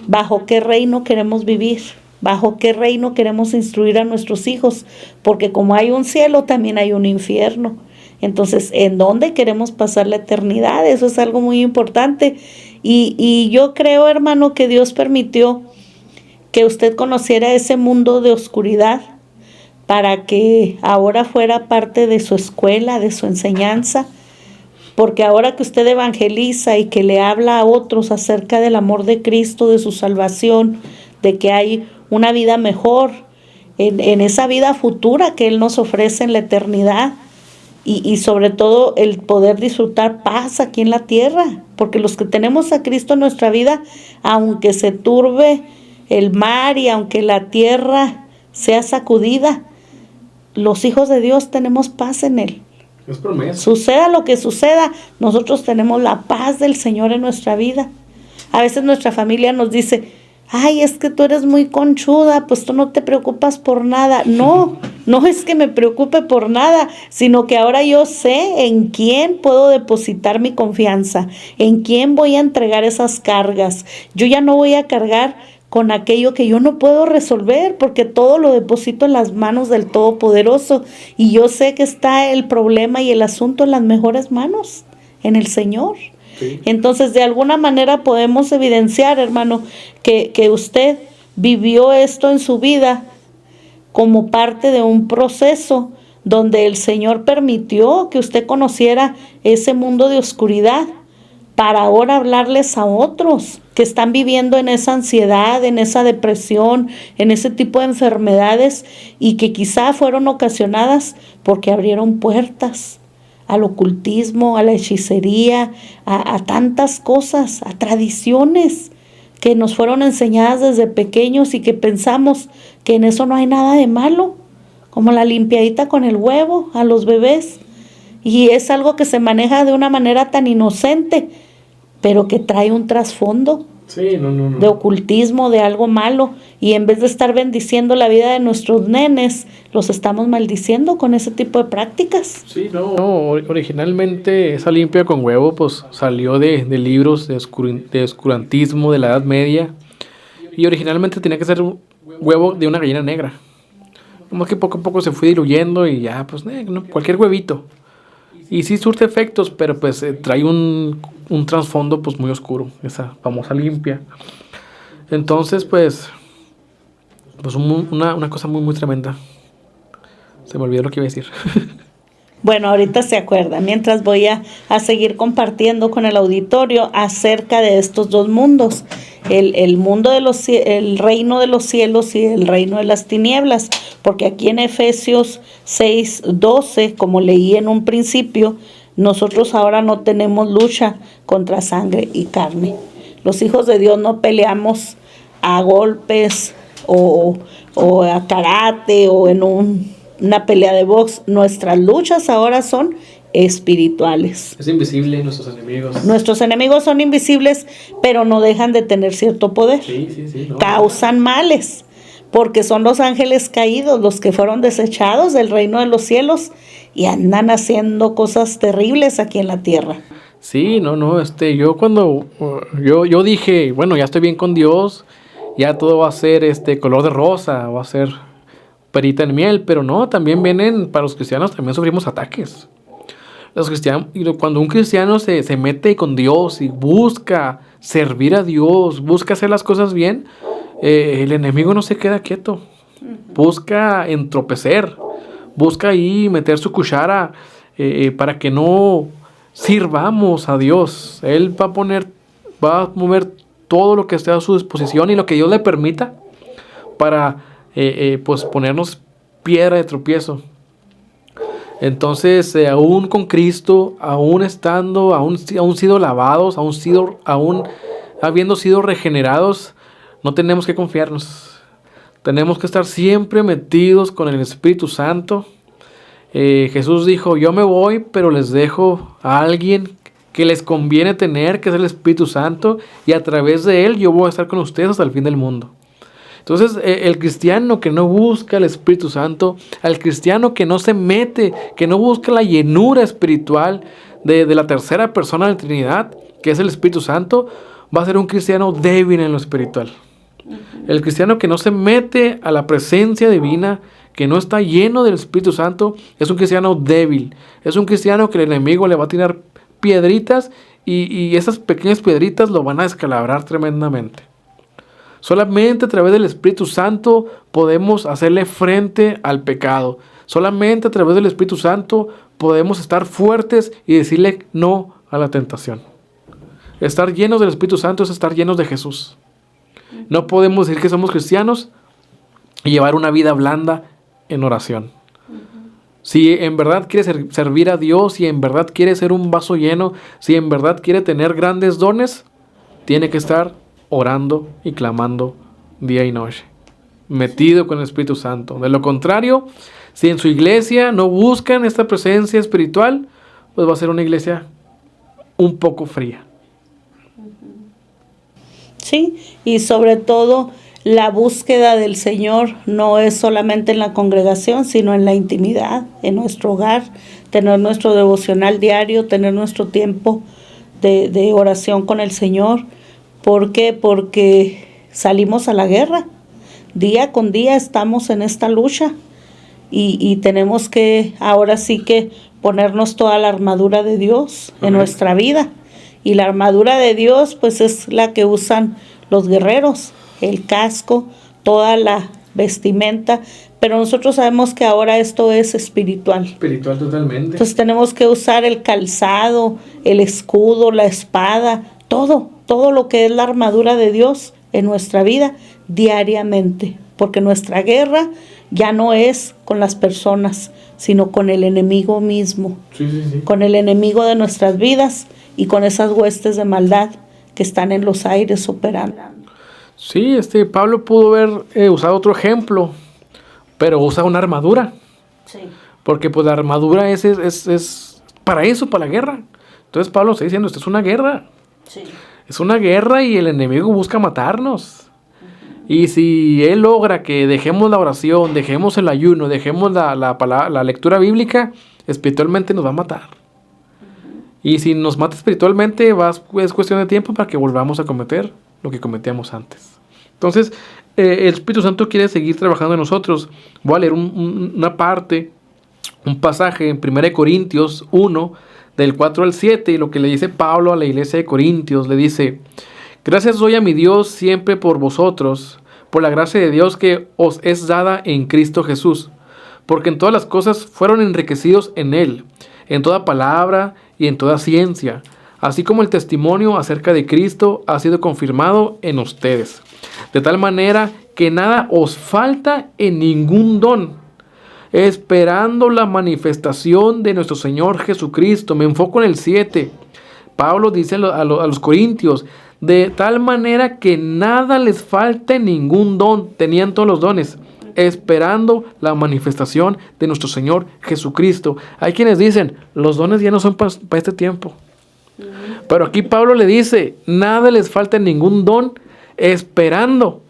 bajo qué reino queremos vivir, bajo qué reino queremos instruir a nuestros hijos, porque como hay un cielo, también hay un infierno. Entonces, ¿en dónde queremos pasar la eternidad? Eso es algo muy importante. Y yo creo, hermano, que Dios permitió que usted conociera ese mundo de oscuridad para que ahora fuera parte de su escuela, de su enseñanza, porque ahora que usted evangeliza y que le habla a otros acerca del amor de Cristo, de su salvación, de que hay una vida mejor, en esa vida futura que Él nos ofrece en la eternidad, y sobre todo el poder disfrutar paz aquí en la tierra, porque los que tenemos a Cristo en nuestra vida, aunque se turbe el mar y aunque la tierra sea sacudida, los hijos de Dios tenemos paz en Él. Es promesa. Suceda lo que suceda, nosotros tenemos la paz del Señor en nuestra vida. A veces nuestra familia nos dice, ay, es que tú eres muy conchuda, pues tú no te preocupas por nada. No, no es que me preocupe por nada, sino que ahora yo sé en quién puedo depositar mi confianza, en quién voy a entregar esas cargas. Yo ya no voy a cargar con aquello que yo no puedo resolver, porque todo lo deposito en las manos del Todopoderoso, y yo sé que está el problema y el asunto en las mejores manos, en el Señor. Sí. Entonces, de alguna manera podemos evidenciar, hermano, que usted vivió esto en su vida como parte de un proceso donde el Señor permitió que usted conociera ese mundo de oscuridad para ahora hablarles a otros que están viviendo en esa ansiedad, en esa depresión, en ese tipo de enfermedades, y que quizá fueron ocasionadas porque abrieron puertas al ocultismo, a la hechicería, a tantas cosas, a tradiciones que nos fueron enseñadas desde pequeños y que pensamos que en eso no hay nada de malo, como la limpiadita con el huevo a los bebés, y es algo que se maneja de una manera tan inocente, pero que trae un trasfondo. Sí, no. De ocultismo, de algo malo, y en vez de estar bendiciendo la vida de nuestros nenes, los estamos maldiciendo con ese tipo de prácticas. Sí, no, originalmente esa limpia con huevo pues salió de libros de oscurantismo de la Edad Media, y originalmente tenía que ser un huevo de una gallina negra, como que poco a poco se fue diluyendo y ya pues cualquier huevito, y sí surte efectos, pero pues trae un trasfondo pues muy oscuro, esa famosa limpia. Entonces pues una cosa muy tremenda. Se me olvidó lo que iba a decir. Bueno, ahorita se acuerda, mientras voy a seguir compartiendo con el auditorio acerca de estos 2 mundos, el mundo el reino de los cielos y el reino de las tinieblas, porque aquí en Efesios 6:12, como leí en un principio, nosotros ahora no tenemos lucha contra sangre y carne. Los hijos de Dios no peleamos a golpes o a karate o en una pelea de box. Nuestras luchas ahora son espirituales. Es invisible, nuestros enemigos. Nuestros enemigos son invisibles, pero no dejan de tener cierto poder. Sí, no. Causan males, porque son los ángeles caídos, los que fueron desechados del reino de los cielos y andan haciendo cosas terribles aquí en la tierra. Sí, no, yo cuando yo dije, bueno, ya estoy bien con Dios, ya todo va a ser color de rosa, va a ser perita en miel, pero no, también vienen, para los cristianos también sufrimos ataques. Los cristianos, y cuando un cristiano se mete con Dios y busca servir a Dios, busca hacer las cosas bien, el enemigo no se queda quieto, busca entropecer, busca ahí meter su cuchara para que no sirvamos a Dios. Él va a mover todo lo que esté a su disposición y lo que Dios le permita para pues ponernos piedra de tropiezo. Entonces, aún con Cristo, aún estando, aún sido lavados, aún habiendo sido regenerados, no tenemos que confiarnos. Tenemos que estar siempre metidos con el Espíritu Santo. Jesús dijo, yo me voy, pero les dejo a alguien que les conviene tener, que es el Espíritu Santo, y a través de él yo voy a estar con ustedes hasta el fin del mundo. Entonces, el cristiano que no busca el Espíritu Santo, al cristiano que no se mete, que no busca la llenura espiritual de la tercera persona de la Trinidad, que es el Espíritu Santo, va a ser un cristiano débil en lo espiritual. El cristiano que no se mete a la presencia divina, que no está lleno del Espíritu Santo, es un cristiano débil. Es un cristiano que el enemigo le va a tirar piedritas y esas pequeñas piedritas lo van a descalabrar tremendamente. Solamente a través del Espíritu Santo podemos hacerle frente al pecado. Solamente a través del Espíritu Santo podemos estar fuertes y decirle no a la tentación. Estar llenos del Espíritu Santo es estar llenos de Jesús. No podemos decir que somos cristianos y llevar una vida blanda en oración. Si en verdad quiere servir a Dios, si en verdad quiere ser un vaso lleno, si en verdad quiere tener grandes dones, tiene que estar orando y clamando día y noche, metido con el Espíritu Santo. De lo contrario, si en su iglesia no buscan esta presencia espiritual, pues va a ser una iglesia un poco fría. Sí, y sobre todo la búsqueda del Señor no es solamente en la congregación, sino en la intimidad, en nuestro hogar, tener nuestro devocional diario, tener nuestro tiempo de oración con el Señor. ¿Por qué? Porque salimos a la guerra. Día con día estamos en esta lucha y tenemos que ahora sí que ponernos toda la armadura de Dios en nuestra vida. Y la armadura de Dios pues es la que usan los guerreros, el casco, toda la vestimenta, pero nosotros sabemos que ahora esto es espiritual. Espiritual totalmente. Entonces tenemos que usar el calzado, el escudo, la espada, todo lo que es la armadura de Dios en nuestra vida diariamente, porque nuestra guerra ya no es con las personas, sino con el enemigo mismo, Sí. con el enemigo de nuestras vidas y con esas huestes de maldad que están en los aires operando. Sí, Pablo pudo haber usado otro ejemplo, pero usa una armadura. Sí. Porque pues la armadura es para eso, para la guerra. Entonces Pablo está diciendo, esto es una guerra. Sí. Es una guerra y el enemigo busca matarnos. Y si él logra que dejemos la oración, dejemos el ayuno, dejemos la lectura bíblica, espiritualmente nos va a matar. Y si nos mata espiritualmente, es cuestión de tiempo para que volvamos a cometer lo que cometíamos antes. Entonces, el Espíritu Santo quiere seguir trabajando en nosotros. Voy a leer un pasaje en 1 Corintios 1, del 4 al 7, y lo que le dice Pablo a la iglesia de Corintios, le dice: gracias doy a mi Dios siempre por vosotros, por la gracia de Dios que os es dada en Cristo Jesús, porque en todas las cosas fueron enriquecidos en Él, en toda palabra y en toda ciencia, así como el testimonio acerca de Cristo ha sido confirmado en ustedes, de tal manera que nada os falta en ningún don, esperando la manifestación de nuestro Señor Jesucristo. Me enfoco en el 7. Pablo dice a los corintios, de tal manera que nada les falta en ningún don. Tenían todos los dones. esperando la manifestación de nuestro Señor Jesucristo. Hay quienes dicen, los dones ya no son para este tiempo. Pero aquí Pablo le dice, nada les falta ningún don, esperando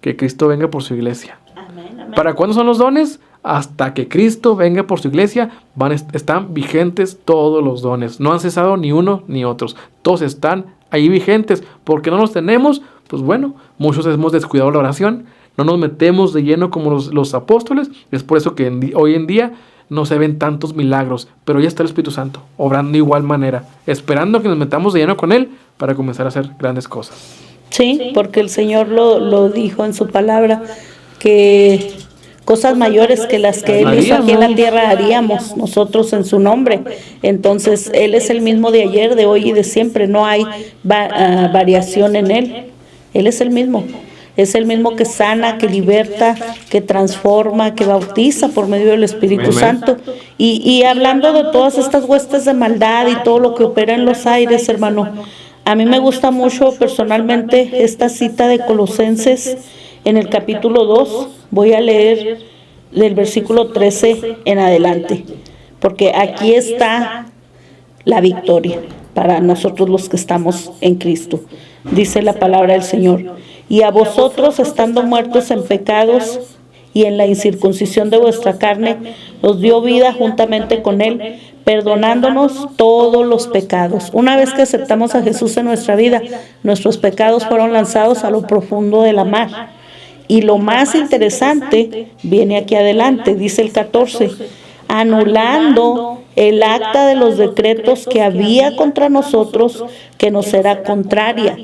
que Cristo venga por su iglesia. Amén, amén. ¿Para cuándo son los dones? Hasta que Cristo venga por su iglesia, están vigentes todos los dones. No han cesado ni uno ni otros. Todos están ahí vigentes. ¿Por qué no los tenemos? Pues bueno, muchos hemos descuidado la oración. No nos metemos de lleno como los apóstoles. Es por eso que hoy en día no se ven tantos milagros. Pero ya está el Espíritu Santo, obrando de igual manera. Esperando que nos metamos de lleno con Él para comenzar a hacer grandes cosas. Sí, porque el Señor lo dijo en su palabra, que cosas mayores que las que Él hizo aquí en la tierra haríamos nosotros en su nombre. Entonces, Él es el mismo de ayer, de hoy y de siempre. No hay variación en Él. Él es el mismo. Es el mismo que sana, que liberta, que transforma, que bautiza por medio del Espíritu Santo. Y hablando de todas estas huestes de maldad y todo lo que opera en los aires, hermano, a mí me gusta mucho personalmente esta cita de Colosenses en el capítulo 2. Voy a leer del versículo 13 en adelante, porque aquí está la victoria para nosotros los que estamos en Cristo. Dice la palabra del Señor: y a vosotros, estando muertos en pecados y en la incircuncisión de vuestra carne, os dio vida juntamente con Él, perdonándonos todos los pecados. Una vez que aceptamos a Jesús en nuestra vida, nuestros pecados fueron lanzados a lo profundo de la mar. Y lo más interesante viene aquí adelante, dice el 14, anulando el acta de los decretos que había contra nosotros, que nos era contraria,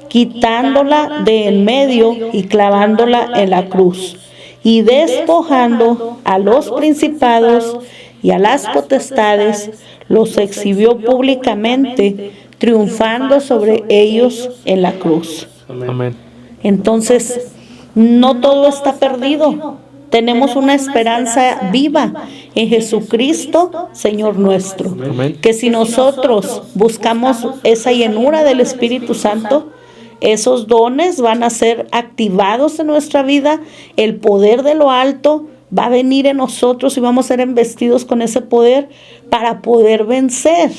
quitándola de en medio y clavándola en la cruz, y despojando a los principados y a las potestades, los exhibió públicamente, triunfando sobre ellos en la cruz. Amén. Entonces, no todo está perdido. Tenemos una esperanza viva en Jesucristo, Señor nuestro. Amén. Que si nosotros buscamos esa llenura del Espíritu Santo, esos dones van a ser activados en nuestra vida, el poder de lo alto va a venir en nosotros y vamos a ser embestidos con ese poder para poder vencer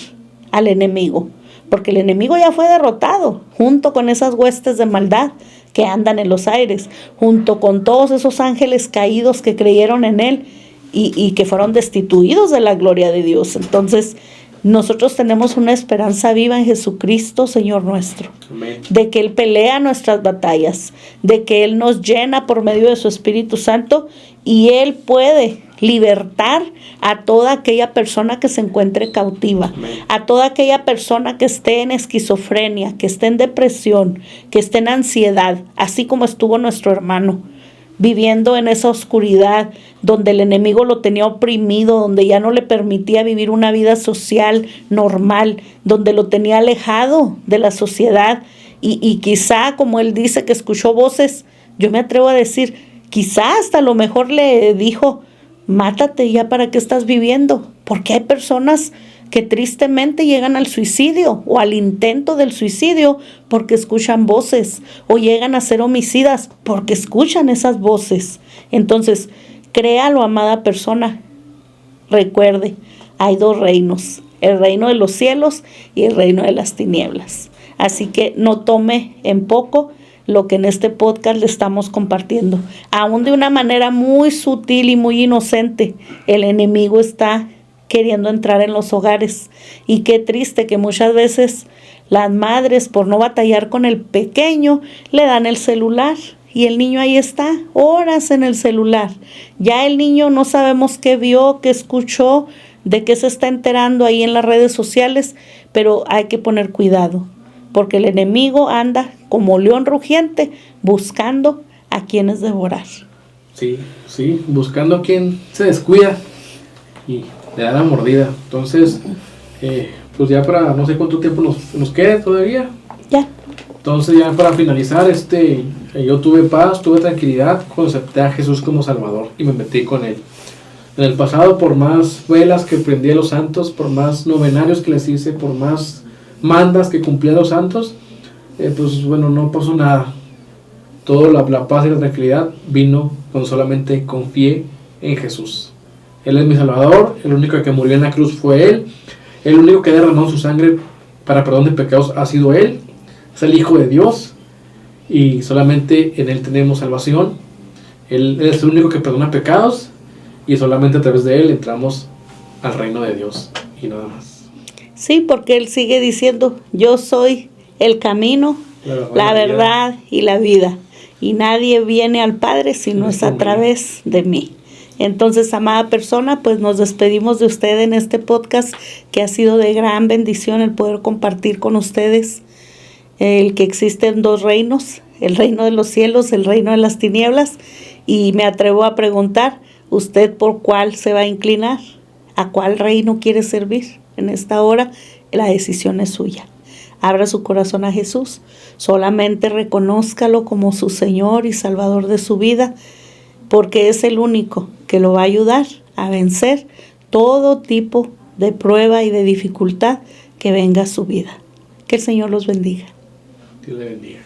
al enemigo. Porque el enemigo ya fue derrotado, junto con esas huestes de maldad que andan en los aires, junto con todos esos ángeles caídos que creyeron en Él y que fueron destituidos de la gloria de Dios. Entonces, nosotros tenemos una esperanza viva en Jesucristo, Señor nuestro. Amén. De que Él pelea nuestras batallas, de que Él nos llena por medio de su Espíritu Santo y Él puede libertar a toda aquella persona que se encuentre cautiva, a toda aquella persona que esté en esquizofrenia, que esté en depresión, que esté en ansiedad, así como estuvo nuestro hermano, viviendo en esa oscuridad, donde el enemigo lo tenía oprimido, donde ya no le permitía vivir una vida social normal, donde lo tenía alejado de la sociedad y quizá, como él dice, que escuchó voces, yo me atrevo a decir, quizá hasta a lo mejor le dijo, mátate ya, ¿para qué estás viviendo? Porque hay personas que tristemente llegan al suicidio o al intento del suicidio porque escuchan voces, o llegan a ser homicidas porque escuchan esas voces. Entonces, créalo, amada persona, recuerde, hay dos reinos, el reino de los cielos y el reino de las tinieblas. Así que no tome en poco lo que en este podcast le estamos compartiendo. Aún de una manera muy sutil y muy inocente, el enemigo está queriendo entrar en los hogares. Y qué triste que muchas veces las madres, por no batallar con el pequeño, le dan el celular. Y el niño ahí está, horas en el celular. Ya el niño no sabemos qué vio, qué escuchó, de qué se está enterando ahí en las redes sociales, pero hay que poner cuidado, porque el enemigo anda como león rugiente buscando a quienes devorar. Sí, buscando a quien se descuida y le da la mordida. Entonces, pues ya para no sé cuánto tiempo nos quede todavía. Ya. Entonces ya para finalizar, yo tuve paz, tuve tranquilidad cuando acepté a Jesús como Salvador y me metí con Él. En el pasado, por más velas que prendí a los santos, por más novenarios que les hice, por más mandas que cumplí a los santos, pues bueno, no pasó nada. toda la paz y la tranquilidad vino cuando solamente confié en Jesús. Él es mi Salvador, el único que murió en la cruz fue Él, el único que derramó su sangre para perdón de pecados ha sido Él, es el Hijo de Dios y solamente en Él tenemos salvación. Él es el único que perdona pecados y solamente a través de Él entramos al reino de Dios y nada más. Sí, porque Él sigue diciendo, yo soy el camino, la verdad y la vida. Y nadie viene al Padre si no es a través de mí. Entonces, amada persona, pues nos despedimos de usted en este podcast que ha sido de gran bendición el poder compartir con ustedes el que existen dos reinos, el reino de los cielos, el reino de las tinieblas. Y me atrevo a preguntar, ¿usted por cuál se va a inclinar? ¿A cuál reino quiere servir? En esta hora, la decisión es suya. Abra su corazón a Jesús. Solamente reconózcalo como su Señor y Salvador de su vida, porque es el único que lo va a ayudar a vencer todo tipo de prueba y de dificultad que venga a su vida. Que el Señor los bendiga. Dios le bendiga.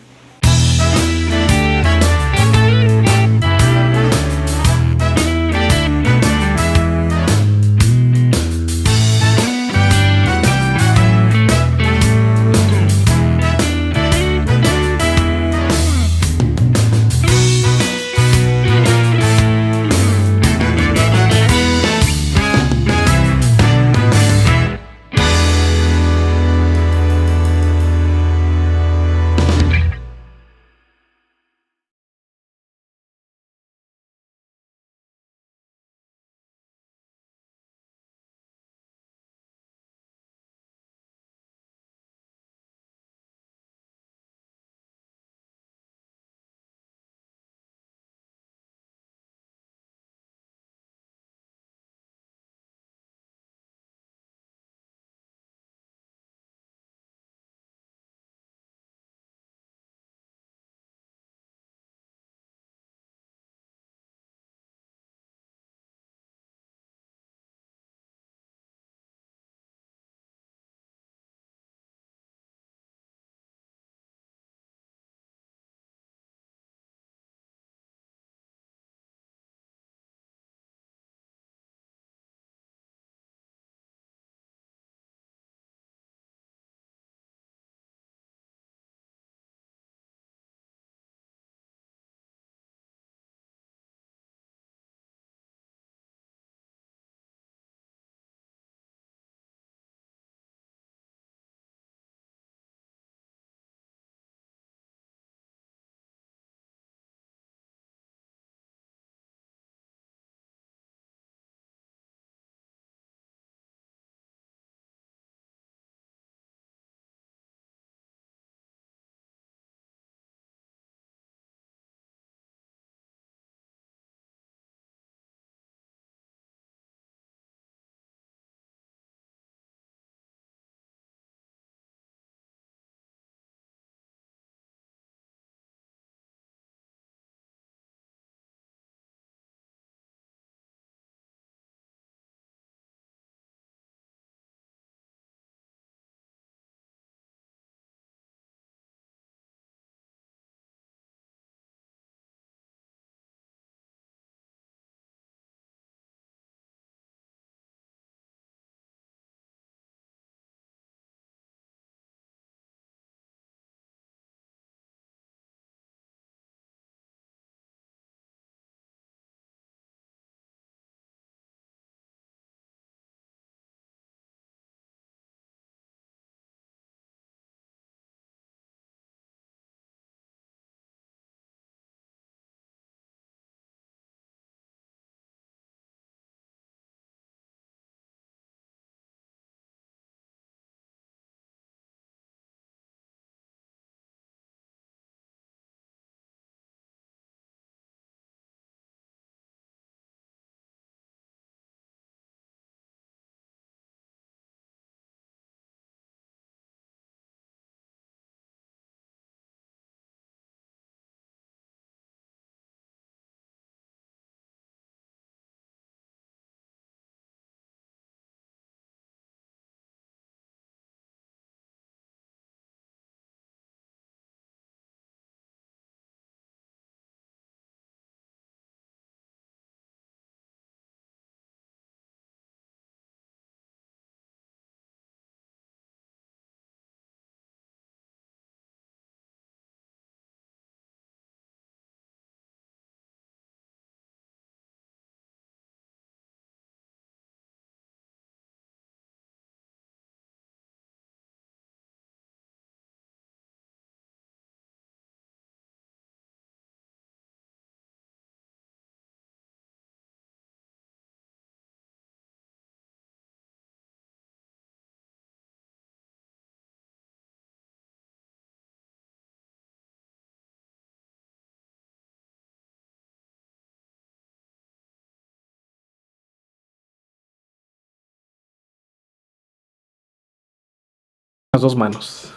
las dos manos.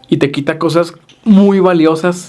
Y te quita cosas muy valiosas